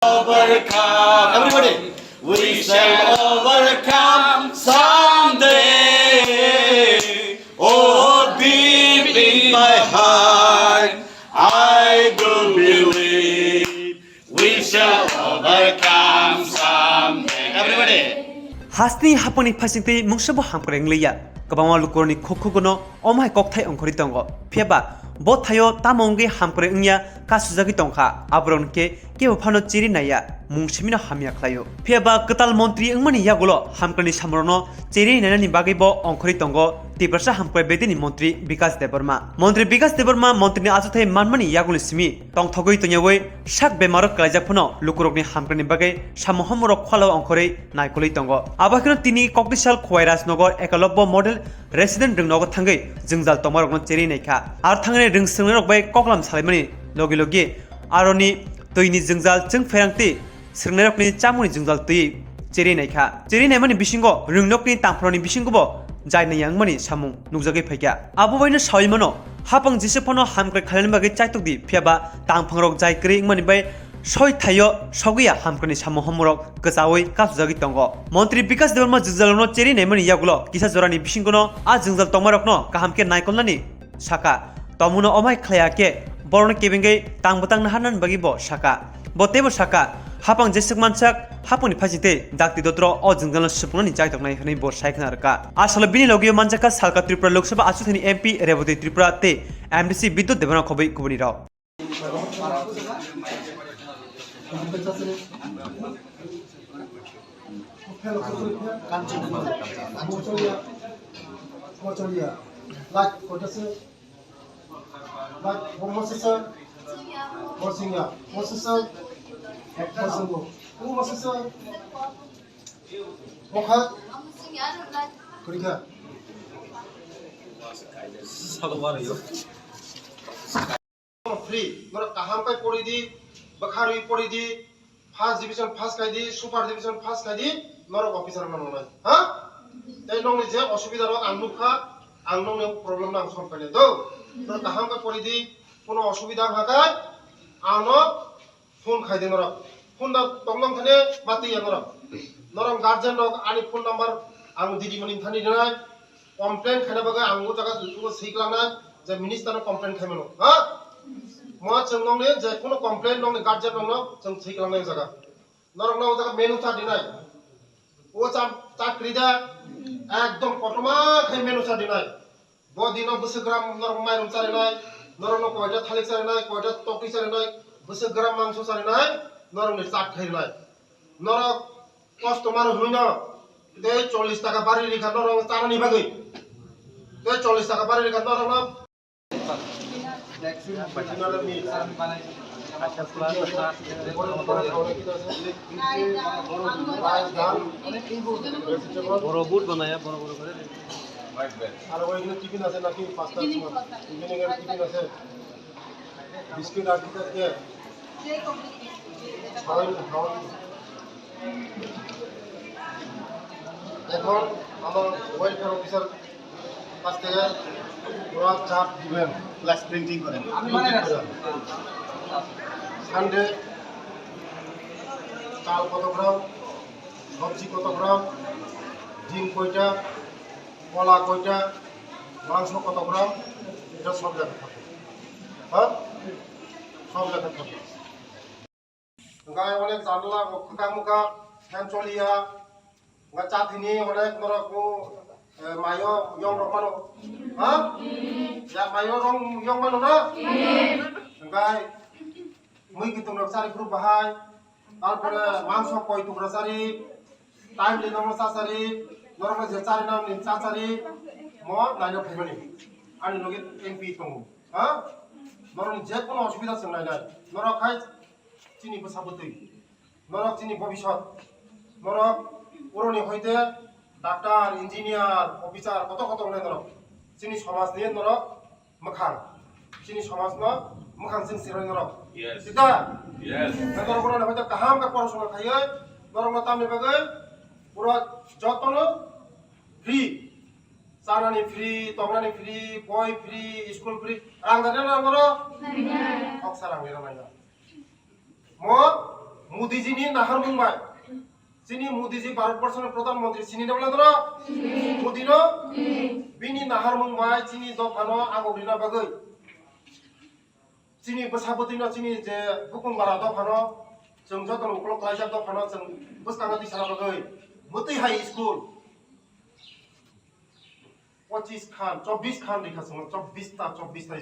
overcome. Everybody, we shall overcome someday. Oh, deep in my heart, I do believe we shall overcome someday. Everybody. Hasni haponi phasingte mungsabo hamkreng leya kabama lukorni khokhogono omhai kokthai ongkhori tongo pheba bo thayo tamongge hamkreng nya kasujagi tongkha abronke kebo phano chiri naya mungsimino hamya khlayo pheba katal mantri engmani yagulo hamkrani samrono chiri nanani bagaibo ongkhori tongo tibrasa hamkre bedini mantri Bikas Deborma mantri Bikas Deborma mantrini achuthai manmani yaguli simi tongthogoi tonyawoi sak bemarok kalajakphono lukurokni hamkrani bagai samohomorok khwalo ongkhorei naikolei tongo abakino tini koktisal khwairasnogor ekalobbo model resident ringnogo thangai jingjal tomarokno chiri naikha ar thangani ring sringrok bai koklam salaimani logi logi aroni toini jingjal chung ferangti sringnarokni chamuni jingjal tui chiri naikha chiri naimani bisingo ringnokni tangproni bisingobo jaina yangmani samung nukjagoi phaikya abobaino sawimano hapang jisephono hamkre khalani bagai chaitokdi phiaba tangphangrok jai kri ingmani bai soi thayo sogiya hamkrani samohomorok kachawoi kasujagi tongo mantri Bikas Deborma jingjalono cheri naimani yagulo kisa jorani bisingono a jingjal tongmarokno kahamke naikolnani saka tomuno omai khlaiake borno kebengai tangbutang nahanan bagi bo saka botebo saka hapang jesek mansak haponi phajite dakti dotro o jingjalo sipungani jaitoknai hne bo saikhnarka asala bini logio manjaka salka Tripura Lok Sabha Achuthani MP Revati Tripura te MDC Bidyut Devana khobai kubuni rao free nora kaham kai pori di bakharui pori di first division first kai di super division first kai di nora officer na nonai ha dai nong je osubida ro angmukha angnong problem na solve kai do nora kaham kai pori di kono osubida hakai ano phone khai de nora phone da tonglong thane mati ya nora guardian rok ani phone number ang didi mani thani dinai complaint khana baga angmu jaga juko siklangnai je minister complaint khaimano ha mo chungnong ne je kono complaint nong guardian nong no chung siklangnai jaga norong no jaga menu cha dinai o cha krida ekdom potoma khai menu cha dinai bo dino busegram norong mai rum chari nai norong no koita thalik chari nai koita tokri chari nai busegram mangso chari nai norong ne cha khai nai norong customer huina de 40 টাকা বাড়ি রেখা নরম চালানি বাগৈ de 40 টাকা বাড়ি রেখা নরম বড় বুট বানায়া বড় বড় করে আর ওইগুলো টিফিন আছে নাকি পাঁচটা ইভিনিং এর টিফিন আছে বিস্কিট আর দিতে দিয়ে এখন আমার ওয়েলফেয়ার অফিসার কাছ থেকে ওরা চাপ দিবেন Let's printing করেন সানডে চাল কত গ্রাম সবজি কত গ্রাম ডিম কয়টা কলা কয়টা মাংস কত গ্রাম এটা সব লেখা থাকে হ্যাঁ সব লেখা থাকে গায়ে অনেক জানলা ফাঁকা মুখা ফ্যান চলিয়া চাথিনি অনেক নরকম মায়ো ইয়ং রকমানো হ্যাঁ ya mayo rong yong mano na গায় মুই কিন্তু নকসারি গ্রুপ বাহাই তারপরে মাংস কই টুকরা সারি টাইম লি নম সাসারি নরম যে চারি নাম নি চাচারি ম নাইনো ফাইবানি আনি লগে এমপি তঙ্গু হ্যাঁ নরম যে কোনো অসুবিধা সং নাই নাই নরক খাই চিনি বসাবতই নরক চিনি ভবিষ্যৎ নরক পুরনি হইতে ডাক্তার ইঞ্জিনিয়ার অফিসার কত কত হলে নরক চিনি সমাজ নিয়ে নরক মখান চিনি সমাজ ন মখান সিং সিরই নরক সিধা নরক কোন হইতে কাহাম কা পড়াশোনা খাইয়ে নরক না তামনি বাগে পুরো যতন ফ্রি চানানি ফ্রি তংনানি ফ্রি বই ফ্রি স্কুল ফ্রি রাং দানে না নরক অক্সা রাং নিরা নাই ম মোদিজিনি নাহার মুম্বাই যিনি মোদিজি ভারতবর্ষের প্রধানমন্ত্রী চিনি দেবলে ধরো মোদিন বিনি নাহার মুম্বাই চিনি দফানো আগরিনা বাগै চিনি বসাबोदिनो चिनि जे बुकुमबारा दफानो जों जतन उक्लक लाइजा दफानो जों बसकांगा दिसाना बागै मते हाई स्कुल 25 खान 24 खान लिखा संग 24 ता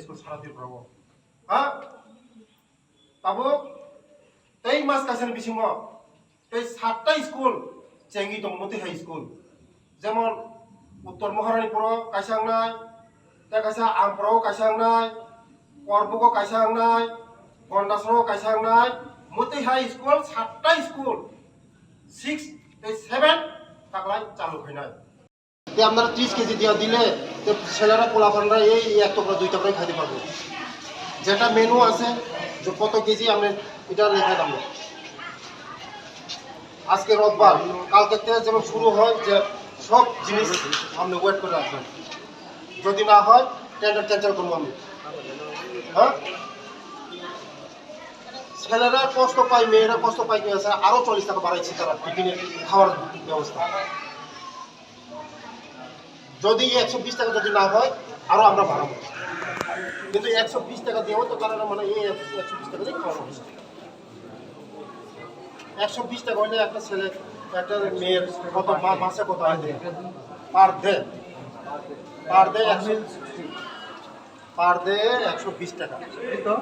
स्कुल सारा दिन ब्रावो हा ताबो तै मास कासेन बिसिमो तै 7टा स्कुल चेंगि दं मते हाई स्कुल जेमन उत्तर महारानीपुर कायसांनाय ता कायसा आमपुराव कायसांनाय Korbuko kaisangnaय Gondasro kaisangnaय मते हाई स्कुल 7टा स्कुल 6 7 তাকলাই চালু হইনাय তে আপনারা 30 কেজি দিয়া দিলে তে ছেলেরা পোলাপানরা এই এক টুকরা দুই টুকরাই খাইতে পারবে যেটা মেনু আছে যে কত কেজি আমরা এটা লেখা দাম আজকে রোববার কালকে থেকে যেমন শুরু হয় যে সব জিনিস আপনি ওয়েট করে রাখবেন যদি না হয় টেন্ডার ক্যান্সেল করব আমি হ্যাঁ ছেলেরা কষ্ট পায় মেয়েরা কষ্ট পায় কি আছে আরো 40 টাকা বাড়াইছে তারা টিফিনে খাওয়ার ব্যবস্থা যদি 120 টাকা যদি না হয় আরো আমরা বাড়াবো কিন্তু 120 টাকা দিয়েও তো তারা মানে এই 120 টাকা দিয়ে খাওয়া হবে 120 টাকা হলে একটা ছেলে একটা মেয়ের কত মাসে কত আয় দেয় পার ডে 120 টাকা তো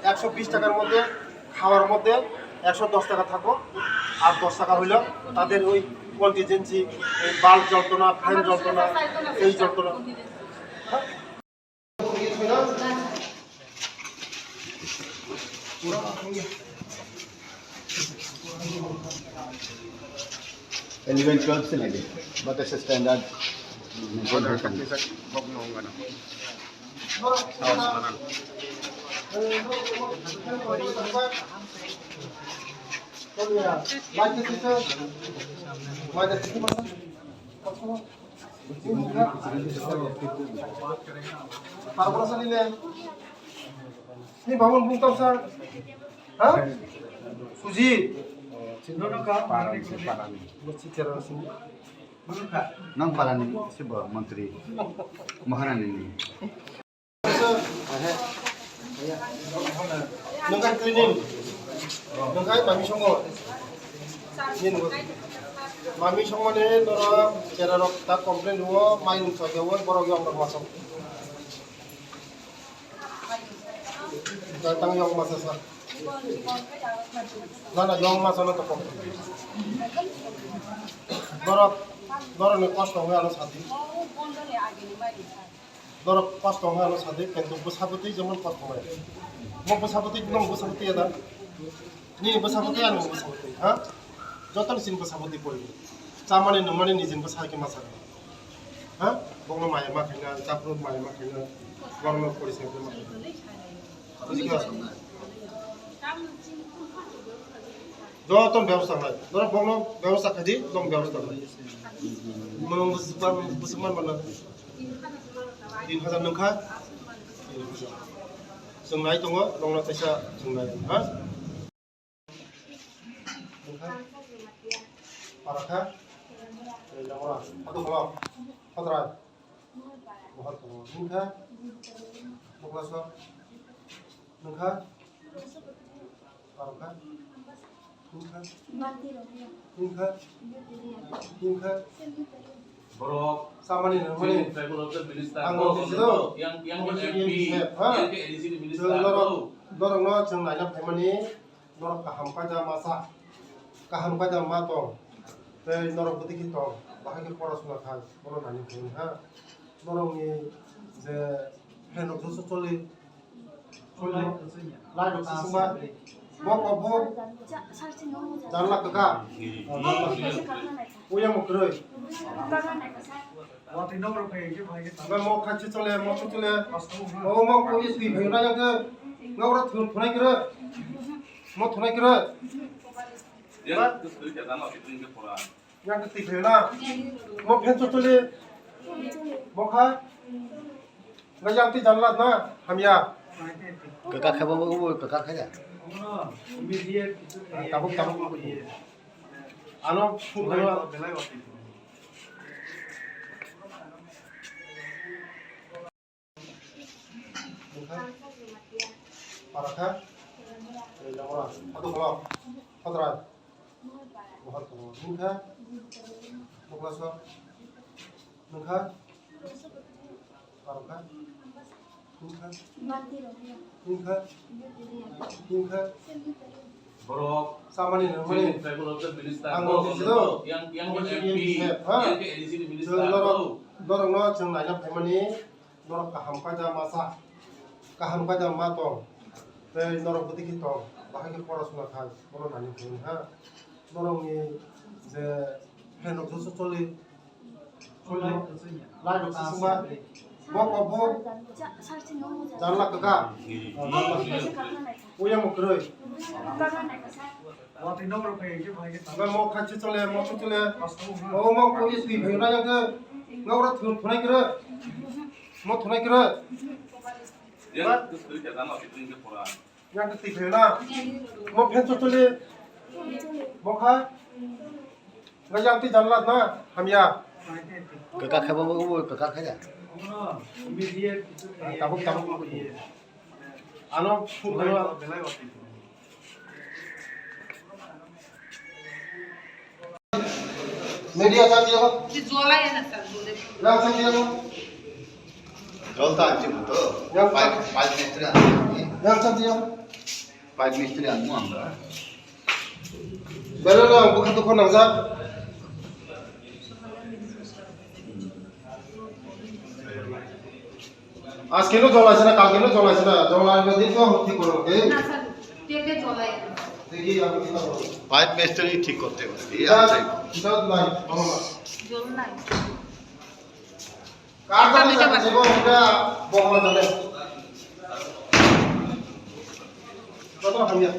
120 টাকার মধ্যে খাওয়ার মধ্যে 110 টাকা থাকো আর 10 টাকা হইল তাদের ওই কন্টিজেন্সি এই বাল্ব জ্বলতো না ফ্যান জ্বলতো না এই জ্বলতো না Eleven 12 से लगे but ऐसे standard Ini bangun bungkam sar, hah? Suji, नाम पालानी सिब मंत्री महारानी nengkai cleaning, nengkai mami songo, ini mami songo ni nora cara rok tak komplain dua, main saja wan borong yang bermasuk. Datang yang masa sah, nana yang masa nana tepok. Dorong ni kos tongga anu sadi. Dorong kos tongga anu sadi, kentu besabuti zaman kos tongga. Mau besabuti belum besabuti ada. Ni besabuti anu besabuti, ha? Jotan sin besabuti poli. Camane nemane ni jin besai ke masa. Ha? Bongno maya makina, caprut maya makina, bongno poli se makina. যতন ব্যবস্থা নাই ধরো বংন ব্যবস্থা খাদি দম ব্যবস্থা নাই মন মুসলমান বানা 3000 नोंखा जोंनाय दङ दंना फैसा जोंनाय हा नोंखा पाराखा लामा आदु खालाम फद्रा बहर दङ नोंखा बग्लासो नोंखा पाराखा Nungka, Borok, sama nih, yang MP, yang ke edisi di minister. Dorong no, jeng lainnya family, dorong kaham kaja matong, dari dorong putih kita, bahkan kita poros nakai, dorong nanya pun, ha, dorong ni, je, hendak susu coli, lain semua. Bok, janganlah kekak. Uyang mau keroi. Mau kaji cole, mau cule. Oh mau koi sih, bagaimana yang ke? Nggak orang tunai kira. Mau tunai kira. Yang ketiga na. Mau pen cule. Mau kah? Nggak yang ti janganlah na, hamya. kakak kamu kakak kaja tabuk ano phun karo parakha atu kalo patra mohon karo mungha boklaso mungha parakha mungha Borok. sama nih Jadi tribal minister. Anggota itu. Yang Kemudian MP, ha. yang ke edisi minister. Dorong no jeng nanya pemani dorong kaham pada masa kaham pada matong dari dorong putih kita bahkan poros nakan dorong nanya pun ha dorong ni je henok susu coli lalu semua bok janganlah kekak uyang mau keroi mau kacu coli mau coli mau kuis di benda yang ke ngaurat tunai kira mau tunai kira Yang itu jangan mau itu yang kurang. yang ketiga na mau pen coli mau kah nggak yang ti janganlah na hamya kakak kamu kakak aja. tabuk ano phun karo media চালিয়ে হোক জলায় না sir বলে লাল চালিয়ে হোক জল তো আনছি তো জল- পাইপ মিস্ত্রি আনছি লাল চালিয়ে হোক পাইপ মিস্ত্রি আনবো আমরা বেরোলো বুকে তো কোন নামজা আজকেও জল আছে না কালকেও জল আছে না জল আসবে দিন তো ঠিক করো এই না স্যার টেপে জলায় না দেখি আমি কি করব পাইপ মিস্ত্রি ঠিক করতে হবে এটা নাই ভালো না জল নাই কার জানে যাব এটা বহলা জানে কত হামিয়া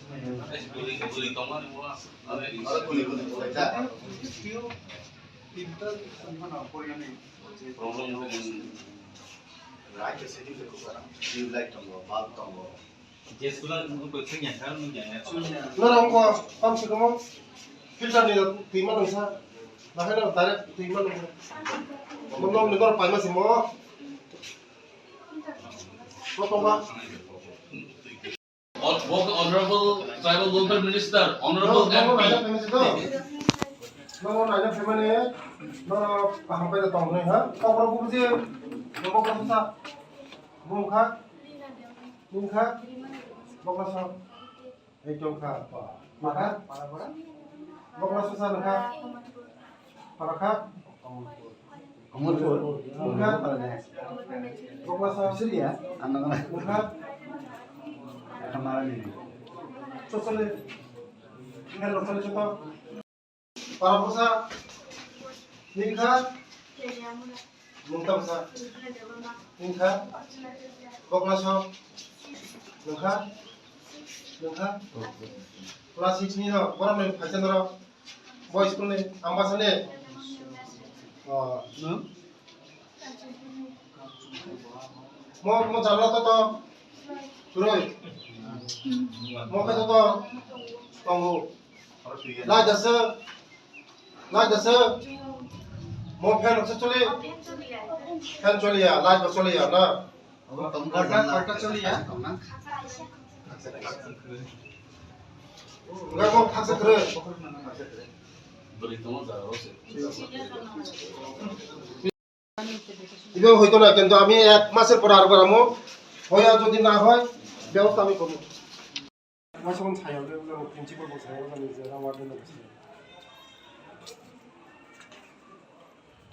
Beli tomat di murah. খুলি খুলি এটা Problem dengan লাইট সেটিং করতে পারো টিউব লাইট টঙ্গ বাল্ব টঙ্গ Jesulah untuk bertanya kan menjanya. নরম কো কম সে কম ফিল্টার নিলো তুই মানুষ না হয় না ডাইরেক্ট তুই মানুষ মন নিগর পাইমাসি মো কত বা Honorable Tribal Welfare Minister, Honorable 너무 MP. 많이 되면서도 너무 많이 되면은 너는 한 번에 또 오늘 하 거꾸로 보지 너무 그렇다 몸카 몸카 먹어서 이쪽카 마카 먹어서 사는카 파라카 Kamalpur 몸카 먹어서 Syria আন্না 몸카 একটা মারা নেই 초콜릿 헬로 초콜릿 파라포사 닌카 뭉tam사 닌카 먹나서 닌카 닌카 클래스 6니너 뭐라면 발전으로 뭐 스쿨네 암바사네 뭐 잘났다 또 그래 뭐 해도 또 라이더스 뭐 팬 없어 쫄리 팬 쫄리야 라이더 쫄리야 나 কটা চলিয়া 내가 뭐 탁스 그래 Beli tomat harus. 이거 হইতো না কিন্তু আমি এক মাসের পর আর করামো হইয়া যদি না হয় ব্যবস্থা আমি করব মাসের ছায়া হলে প্রিন্সিপাল বলছে আমি যারা ওয়ার্ডেন বলছি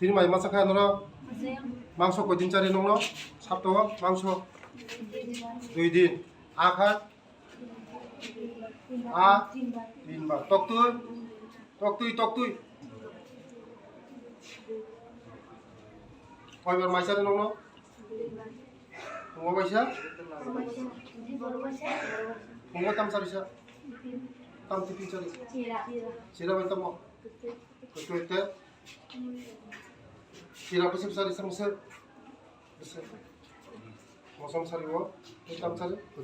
তিন মাস খায় নরা মাংস কয়দিন চারি নং সপ্তাহ মাংস 2 দিন আখা আ 3 বার টকতুই কয়বার মাইসারে নং তোমার পয়সা তোমার কাম সারিসা কাম তিন চারি সিরা বাইতাম কইতে সিরা পয়সা সারি সমস্যা মৌসুম সারিব এই কাম সারি তো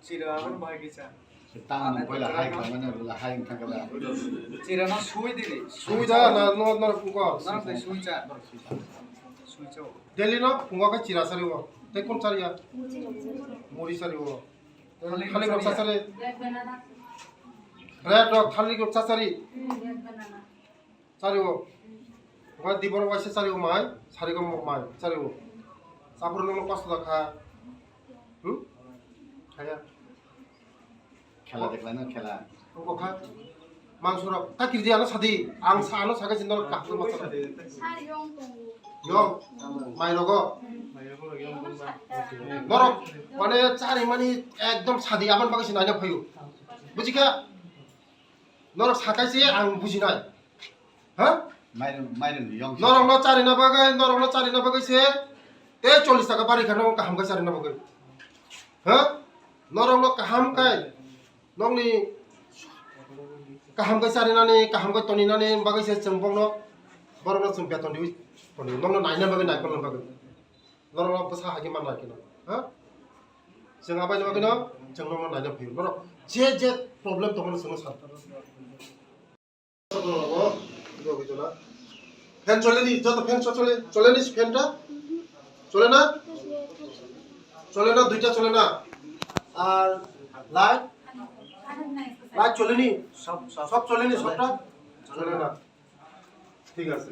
চিরাগর বাগিচা Tangan pala hai kamane bula hai thakala. চিরানা সুই দিলি সুবিধা না ন পুঙ্গ না তাই সুইচা সুইচা ডেলি ন পুঙ্গ কা চিরা সারিব তে কোন সারিয়া মুড়ি সারিব খালি রক্সা সারি রেড বানানা রেড রক খালি রক্সা সারি রেড বানানা সারিব পুঙ্গ দিবর ওয়াইসে সারিব মাই সারিগ মাই সারিব সাপুর ন কষ্ট দেখা খায়া Khela dekla na khela. পুঙ্গ খা মাংস রক তা কি দিয়া না সাদি আং সানো সাকা জিন্দল কাকু মাছ সারিয়ং তঙ্গু ইয়ং মাই রগ নরক মানে চারি মানে একদম সাদি আবার বাগাইছে নাইনা ফাইও বুঝিকা নরক সাকাইছে আং বুঝিনাই হ্যাঁ Mairen yong. নরক না চারি না বাগাইছে তে 40 টাকা বাড়ি খানো কাহাম গাই চারি না বাগাই হ্যাঁ নরক না কাহাম কাই নংনি কাহাম গাই চারি নানি কাহাম গাই তনি নানি বাগাইছে जोंबं न বরং जों বেতন দিই তনি নংনো নাইনা বাগাই নাই কোন বাগাই নরক বসা হাগি মান নাকি না হ্যাঁ जों आबायनो बागैनो जों नंनो नायनो फैयो नरक जे प्रब्लेम दङ जों सार ফ্যান চলেনি যত ফ্যান চলেনি ফ্যানটা চলে না দুইটা চলে না আর লাইট চলেনি সব চলেনি সবটা চলে না ঠিক আছে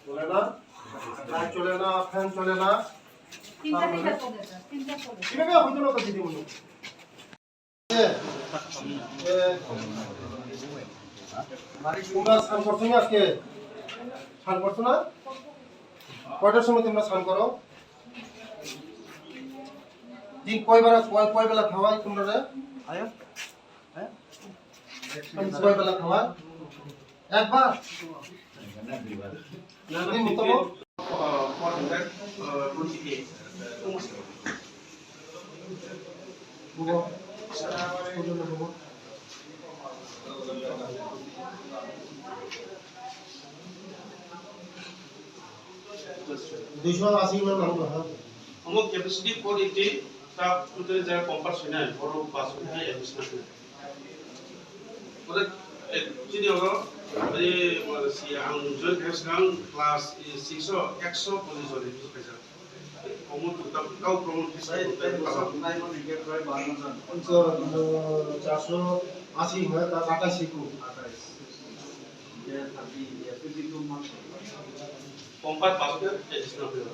চলে না লাইট চলে না ফ্যান চলে না তিনটা থেকে চলে তিনটা চলে কিভাবে হইতো না তো দিদি বলুন তোমরা স্নান করছো না আজকে স্নান করছো না কয়টার সময় তোমরা স্নান করো দিন কয় বেলা খাওয়াই তোমরা রে কয় বেলা খাওয়াই একবার দিন মোটামুটি বুবো বুবো 280 মান নাম না Among capacity 480 staff to the their compulsion for pass high efficiency. But jadi orang dari si ang join sekarang kelas 6 100 polis oleh itu kerja. Kamu tetap kau promote saya kalau naik mau tiket saya bangun untuk 480 है ता 88 को ya tapi ya itu kompat pasnya additional bill.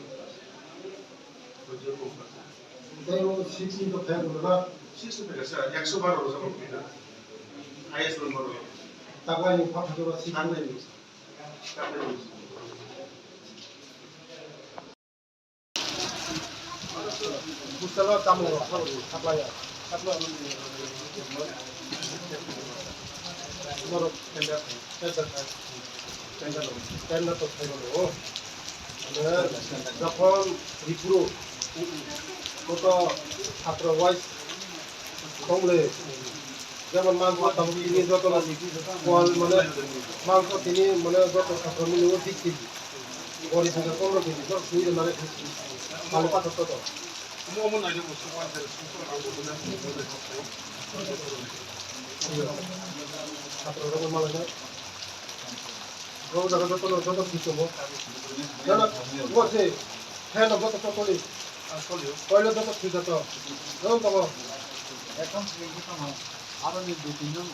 Tujuh kompat. đây nó 16 तो fan होगा 60 पैसा 100 बार हो सकता है. Highest number. तगवा नहीं फाट जो 16 नहीं Bustalah kamu apa ya? Apa Norok tenda তো খাইবো যখন রিপুরো কত ছাত্র ওয়াইস কমলে যেমন মাংস তিনি যত ফল মানে মাংস তিনি মানে যত ছাত্র মিলিয়ে 20 কেজি বড়ি থেকে 15 কেজি তো সুইরে মানে ভালো পাথর তো Umum aja musuh ada susu aku benar benar. ছাত্র রকম মানে রোজ আগে যত কিছু না না বসে হ্যাঁ না যত চলি কইলে যত ঠিক আছে রোজ তব এখন আরো 2-3 জন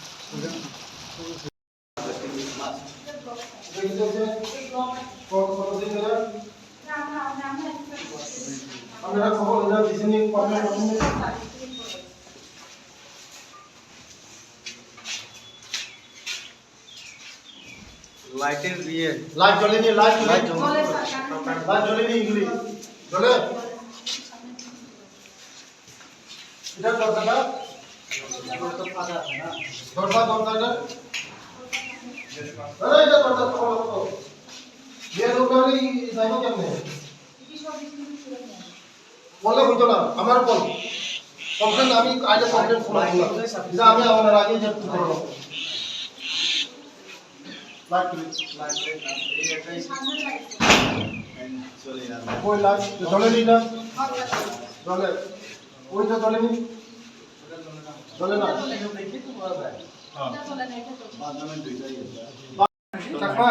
আমরা খবর না বিজনি প্রবলেম লাইটের দিয়ে লাইট জ্বলেনি লাইট জ্বলেনি এগুলি জ্বলে এটা দরকার দরকার আরে এটা দরকার তো ये लोग नहीं जाइबो केमने বলে হইতো না আমার বল কমপ্লেন আমি আজ কমপ্লেন শোনাবো না যা আমি আমার আগে যে করব লাইট এই এটাই চলে না ওই লাইট জ্বলেনি না জ্বলে ওইটা জ্বলেনি জ্বলে না এটা চলে না এটা চলে। বাদামের দুইটাই আছে চাকমা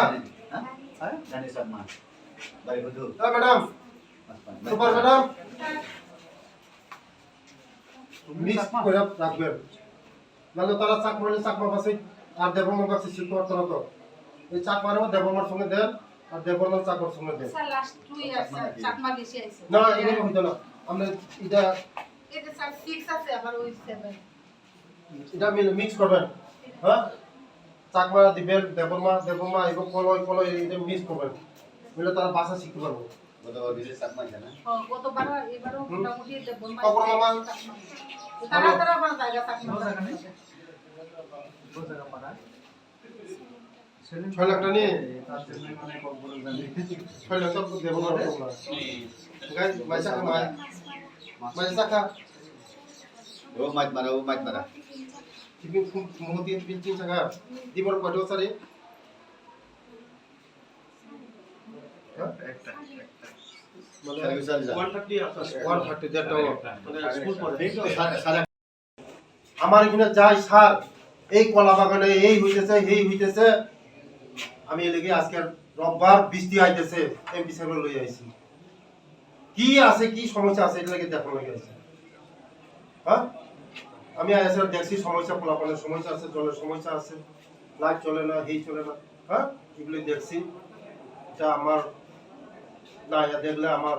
হ্যাঁ জানি স্যার মা বাড়ি বন্ধু ম্যাডাম সুপার ম্যাডাম মিস করে রাখবেন নাহলে তারা চাকমা পাশে আর দেবমার কাছে শিখতে পারতো না তো এই চাকমারও দেবমার সঙ্গে দেন আর দেবমার চাকমার সঙ্গে দেন স্যার লাস্ট 2 ইয়ার্স চাকমা বেশি আছে। না এগুলো হইতো না আমরা এটা এটা স্যার 6 আছে আবার ওই 7। এটা মিক্স করবেন হ্যাঁ চাকমা দিবেন দেবমা এবং কলই এটা মিক্স করবেন মিলে তারা ভাষা শিখতে পারবো গতবার বিশেষ চাকমা জানা গতবার এবারও মোটামুটি দেবন খবর মামা তারা তারা আমার জায়গা চাকমা। কোন জায়গা পাড়া 6 লাখ টাকা নিয়ে তার জন্য মানে কবর জানি 6 লাখ টাকা দেবমার তোমরা গাই মাইসা কামাই মাইসা কা ও মাছ মারা টিপিং মহতি পিচিং জায়গা দিবর কত সারে একটা মানে সার্ভিসার যা 130 আপনার 130 টাকা মানে স্কুল পড়ে সারা আমার এখানে যাই স্যার এই কলা বাগানে এই হইতেছে আমি এলাকে আজকে রোববার বৃষ্টি আইতেছে এমপি সাহেব লই আইছি কি আছে কি সমস্যা আছে এটা লাগে দেখো লাগে আছে হ্যাঁ আমি আইসা দেখছি সমস্যা পোলাপানের সমস্যা আছে জলের সমস্যা আছে লাইট চলে না হেই চলে না হ্যাঁ এগুলো দেখছি এটা আমার না এটা দেখলে আমার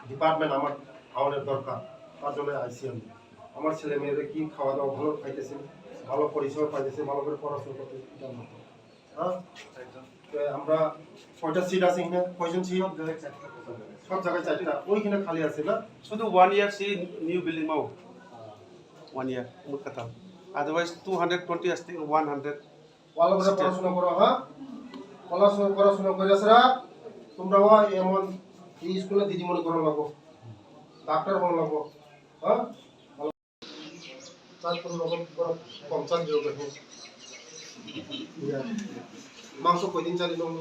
ডিপার্টমেন্ট আমার খাওয়ানোর দরকার তার জন্য আইসি আমি আমার ছেলে মেয়েদের কি খাওয়া দাওয়া ভালো খাইতেছে ভালো পরিষেবা পাইতেছে ভালো করে পড়াশোনা করতে হ্যাঁ তো আমরা 6টা সিট আছে এখানে কয়জন ছিল সব জায়গায় 4টা ওইখানে খালি আছে না শুধু 1 year সি নিউ বিল্ডিং মাও 1 year মোট কথা আদারওয়াইজ 220 আসতে 100 ভালো করে পড়াশোনা করো হ্যাঁ পড়াশোনা করে আসরা তোমরা এমন এই স্কুলে দিদিমণি করো লাগো ডাক্তার হলো লাগো হ্যাঁ তারপর রকম পঞ্চাশ যোগ মাংস কয়দিন চালি লোক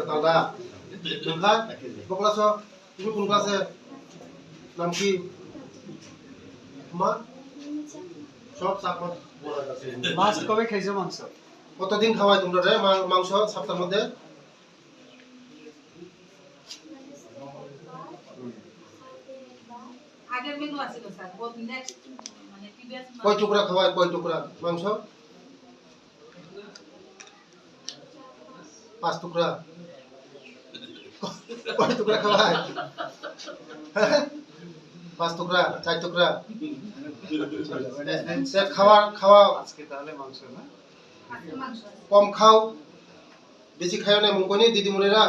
কালদা বকলাছ তুমি কোন ক্লাসে নাম কি মা সব চাকমা মাছ কবে খাইছো মাংস কতদিন খাওয়াই তোমরা রে মাংস সপ্তাহের মধ্যে আগের মেনু আছে স্যার বহুত নেক্সট মানে প্রিভিয়াস কয় টুকরা খাওয়াই কয় টুকরা মাংস 5 টুকরা কয় টুকরা খাওয়াই 5 টুকরা 4 টুকরা সে খাওয়া আজকে তাহলে মাংস না মাংস কম খাও বেশি খাও না মুখ নেই দিদিমণিরা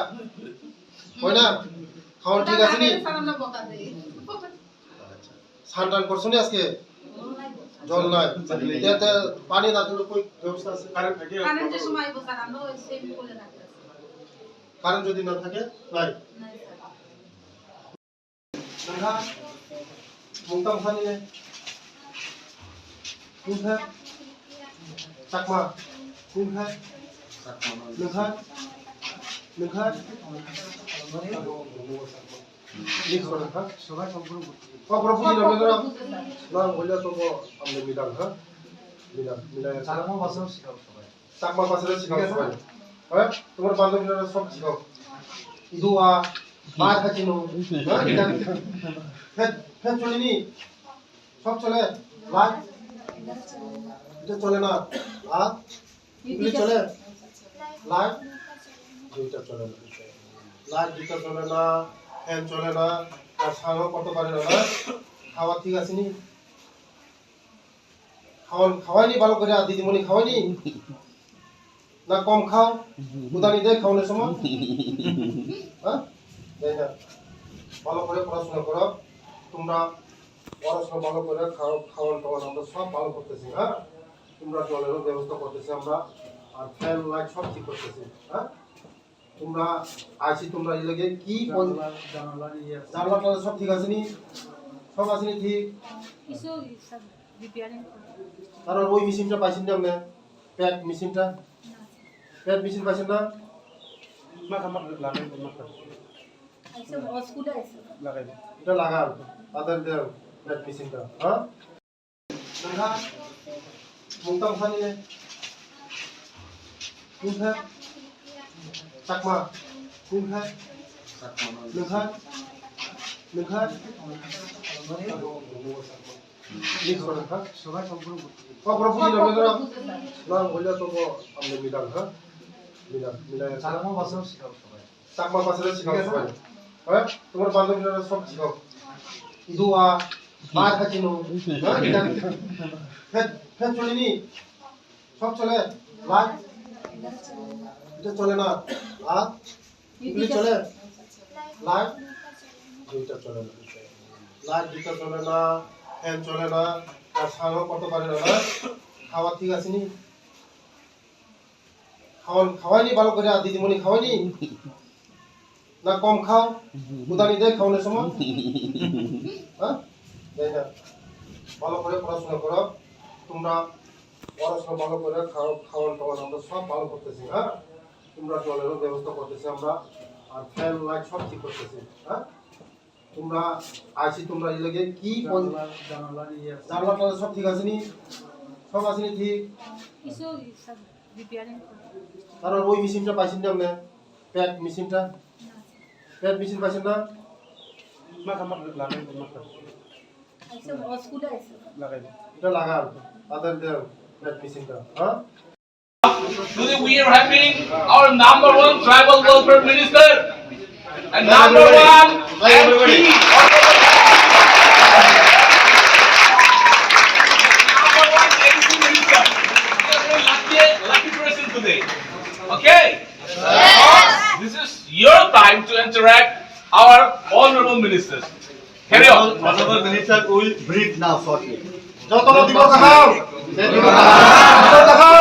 হয় না খাওয়া ঠিক আছে নি সারানো বকা দেই স্নান করছো নি আজকে জল নাই এতে পানি না দিলে কই ব্যবস্থা আছে কারেন্ট থাকে কারেন্টের সময় আইবো স্যার আমরা ওই সেম করে রাখতে কারণ যদি না থাকে নাই নাই স্যার দেখা মুক্তাম খানি নে কোন খায় চাকমা কোন খায় লেখা লিখ করে হ্যাঁ সবাই সম্পূর্ণ করতে কপর বুঝি না মেরা না বললে তো আমরা মিলাম হ্যাঁ মিলা চারমা ভাষাও শিখাও সবাই চাকমা ভাষা শিখাও সবাই হ্যাঁ তোমার বান্ধবীরা সব শিখাও দোয়া মা খাচিনো হ্যাঁ ফের চলিনি সব চলে লাইট এটা চলে না আর এগুলি চলে লাইট দুইটা চলে না লাইট দুইটা চলে না ফ্যান চলে না আর সারাও করতে পারে না খাওয়া ঠিক আছে নি খাওয়াইনি ভালো করে আর দিদিমণি খাওয়াইনি না কম খাও উদানি দেয় খাওয়ানোর সময় হ্যাঁ দেয় না ভালো করে পড়াশোনা করো তোমরা পড়াশোনা ভালো করে খাওয়ান টাওয়ান আমরা সব ভালো করতেছি হ্যাঁ তোমরা জলেরও ব্যবস্থা করতেছি আমরা আর ফ্যান লাইট সব ঠিক করতেছি হ্যাঁ তোমরা আইসি তোমরা এই লাগে কি জানালা নিয়ে জানলা সব ঠিক আছে নি সব আছে নি ঠিক কিছু সব রিপেয়ারিং কারণ ওই মেশিনটা পাইছেন না আপনি প্যাড মেশিনটা প্যাড মেশিন পাইছেন না মাথা মাথা লাগাই মাথা ऐसे हॉस्पिटल ऐसे লাগাই এটা লাগান তাদের দেন প্যাড মেশিনটা হ্যাঁ দেখা মুক্তাম খালি কোন है চাকমা কোন है লেখা লেখা লিখ করেন হ্যাঁ সবাই সম্পূর্ণ করতে কপরা বুঝি না মেয়েরা না বললে তো আমরা মিলান হ্যাঁ মিলাই চালানো ভাষাও শেখাবো সবাই চাকমা পাশে শিখাও সবাই হ্যাঁ তোমার বান্ধবীরা সব শিখাও দুয়া মার খাচিনো হ্যাঁ ফের চলেনি সব চলে লাইট এটা চলে না আর এগুলি চলে লাইট দুইটা চলে না লাইট দুইটা চলে না ফ্যান চলে না আর সারাও করতে পারে না না খাওয়া ঠিক আছে নি খাওয়াইনি ভালো করে আর দিদিমণি খাওয়াইনি না কম খাও উদানি দেয় খাওয়ানোর সময় হ্যাঁ দেয় না ভালো করে পড়াশোনা করো তোমরা পড়াশোনা ভালো করে খাওয়ান টাওয়ান আমরা সব ভালো করতেছি হ্যাঁ তোমরা জলেরও ব্যবস্থা করতেছি আমরা আর ফ্যান লাইট সব ঠিক করতেছি হ্যাঁ তোমরা আইসি তোমরা এই লাগে কি জানালা নিয়ে জানলা সব ঠিক আছে নি সব আছে নি ঠিক इसो सब रिपेयरिंग তারপর ওই মেশিনটা পাইছেন না আপনি প্যাড মেশিনটা প্যাড মেশিন পাইছেন না মাথা মাথা লাগাই মাথা ऐसे हॉस्पिटल ऐसे লাগাই এটা লাগান তাদের দেন প্যাড মেশিনটা হ্যাঁ Today we are having our number one tribal welfare minister and number one MP. Number one MP minister. We are very lucky person today. Okay? Yes. This is your time to interact our honorable ministers. Carry on. Honorable Minister will brief now shortly. যত দিব দেখাও দেখাও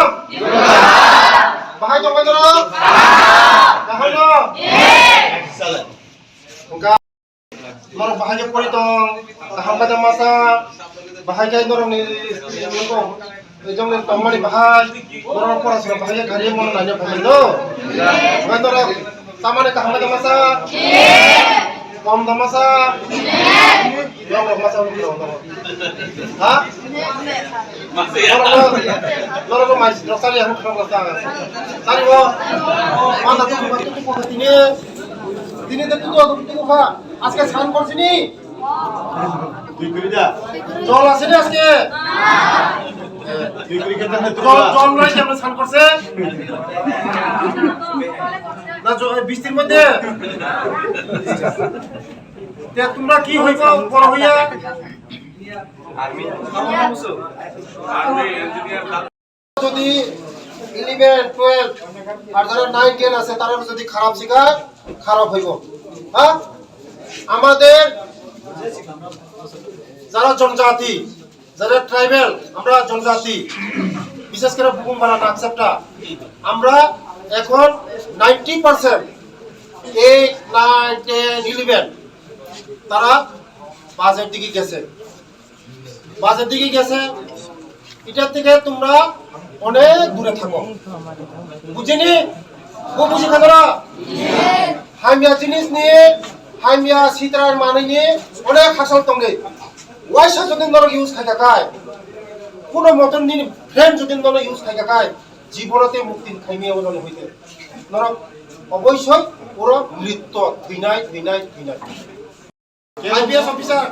বাহাই তো কইতো দেখাই না Excellent. enggak nor bahagia pori tong taham pada masa bahagia norong ni ngomong ejong ni tomani bahas norong pora sura bahagia kari mon nanya bahas do ngan norong tamane taham pada masa kom da masa norong masa norong ha Masih ya? norong mas rosari aku kan rasa tadi wo mana tuh ini দিনে দেখতে তো দেখো খা আজকে স্নান করছিনি তুই করে যা জল আছে না আজকে তুই করে কেন না জল জল নাই যে আমরা স্নান করছে না বৃষ্টির মধ্যে তে তোমরা কি হইব বড় হইয়া যদি 11 12 আর যারা 9 10 আছে তারা যদি খারাপ শিখা খারাপ হইব হ্যাঁ আমাদের যারা জনজাতি যারা ট্রাইবাল আমরা জনজাতি বিশেষ করে বুকুমবাড়া নাকসাপটা আমরা এখন 90% 8 9 10 11 তারা বাজেট দিকে গেছে এটার থেকে তোমরা অনেক দূরে থাকো বুঝিনি ও বুঝি খাদরা হামিয়া জিনিস নিয়ে হামিয়া সিতরার মানে নিয়ে অনেক হাসল তঙ্গে ওয়াইসা যদি নরক ইউজ খাই থাকায় কোনো মতন দিন ফ্রেন্ড যদি নরক ইউজ খাই থাকায় জীবনতে মুক্তি খাইমিয়া ওজন হইতে নরক অবশ্যই ওরা মৃত্যু থইনাই আইপিএস অফিসার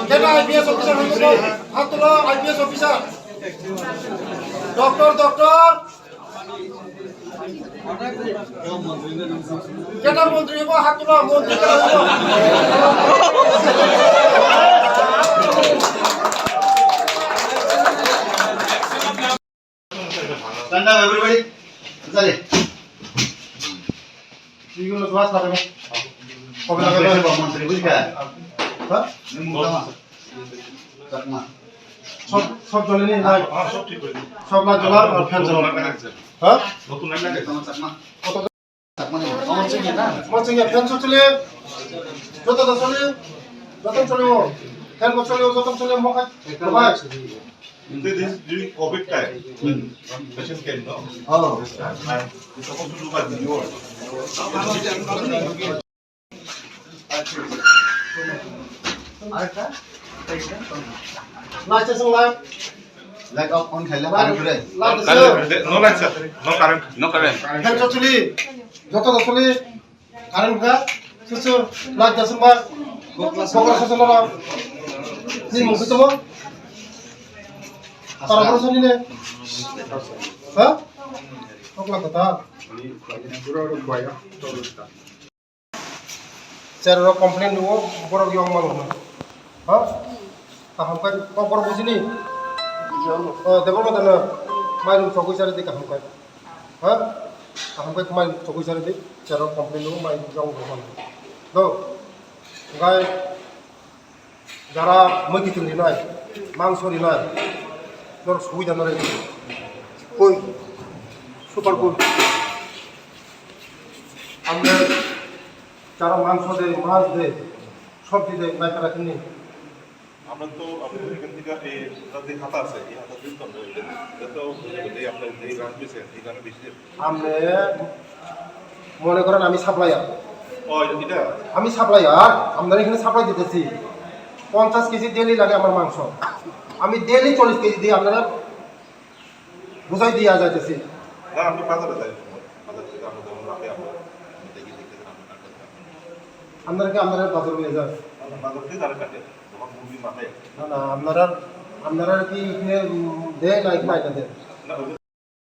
কেনা আইপিএস অফিসার হইছে হাত তোলো আইপিএস অফিসার ডক্টর কেটা মন্ত্রী হইব হাত তোলো মন্ত্রী কেটা হইব Stand up, everybody. Sorry. এইগুলো ক্লাস লাগাবে কবে Apa লাগাবে yang mantri bukan? হ্যাঁ Ini mutama. Sakma. সব জ্বলে নি লাইট সব ঠিক করে দিন সব লাইট জ্বলা আর ফ্যান জ্বলা হ্যাঁ নতুন লাইন লাগে Sama sakma. কত Sakma ni. Oh, sini na. মচিং ফ্যান চলে যত চলে ফ্যান চলে মখাই This is during COVID time when patients came, no? Oh. This time. And it's supposed to do by video. আরেকটা লাইট আছে লাইট লাইট অফ অন খাইলে পানি ঘুরে লাইট আছে No lights, sir. No current. No current. Fan চলি যত চলি current গা সুসু লাইট আছে বা বকলা আছে না নি মুখ তো তারা বড় চলি নে হ্যাঁ বকলা কথা Cara komplain dulu, borok yang malu, hah? Kaham kan, kau borok di sini? Oh, tapi mana tanah? Main cokui cari di kaham kan, hah? Kaham kan main cokui cari di, cara komplain dulu main jauh rumah. Tuh, enggak, jara begitu ni naik, mangso ni naik, terus hui dan naik, hui, super cool. Ambil যারা মাংস দেয় মাছ দেয় সবজি দেয় পাইকারা কিনে আমরা তো আপনাদের এখান থেকে এই যে খাতা আছে এই খাতা দিতে হবে এটা তো এই আপনার এই রান দিয়েছে এই রানে বেশি আপনি মনে করেন আমি সাপ্লাইয়ার ও এটা আমি সাপ্লাইয়ার আপনার এখানে সাপ্লাই দিতেছি 50 কেজি ডেলি লাগে আমার মাংস আমি ডেলি 40 কেজি দিয়ে আপনারা বুঝাই দিয়ে যাইতেছি না আপনি বাজারে যাই বাজার থেকে আমরা যখন রাখে আমরা দেখি দেখতে আপনারা কি আপনারা বাজার নিয়ে যান বাজার থেকে তারা কাটে তখন মুরগি মাথায় না না আপনারা কি এখানে দেয় না এখানে দেয় না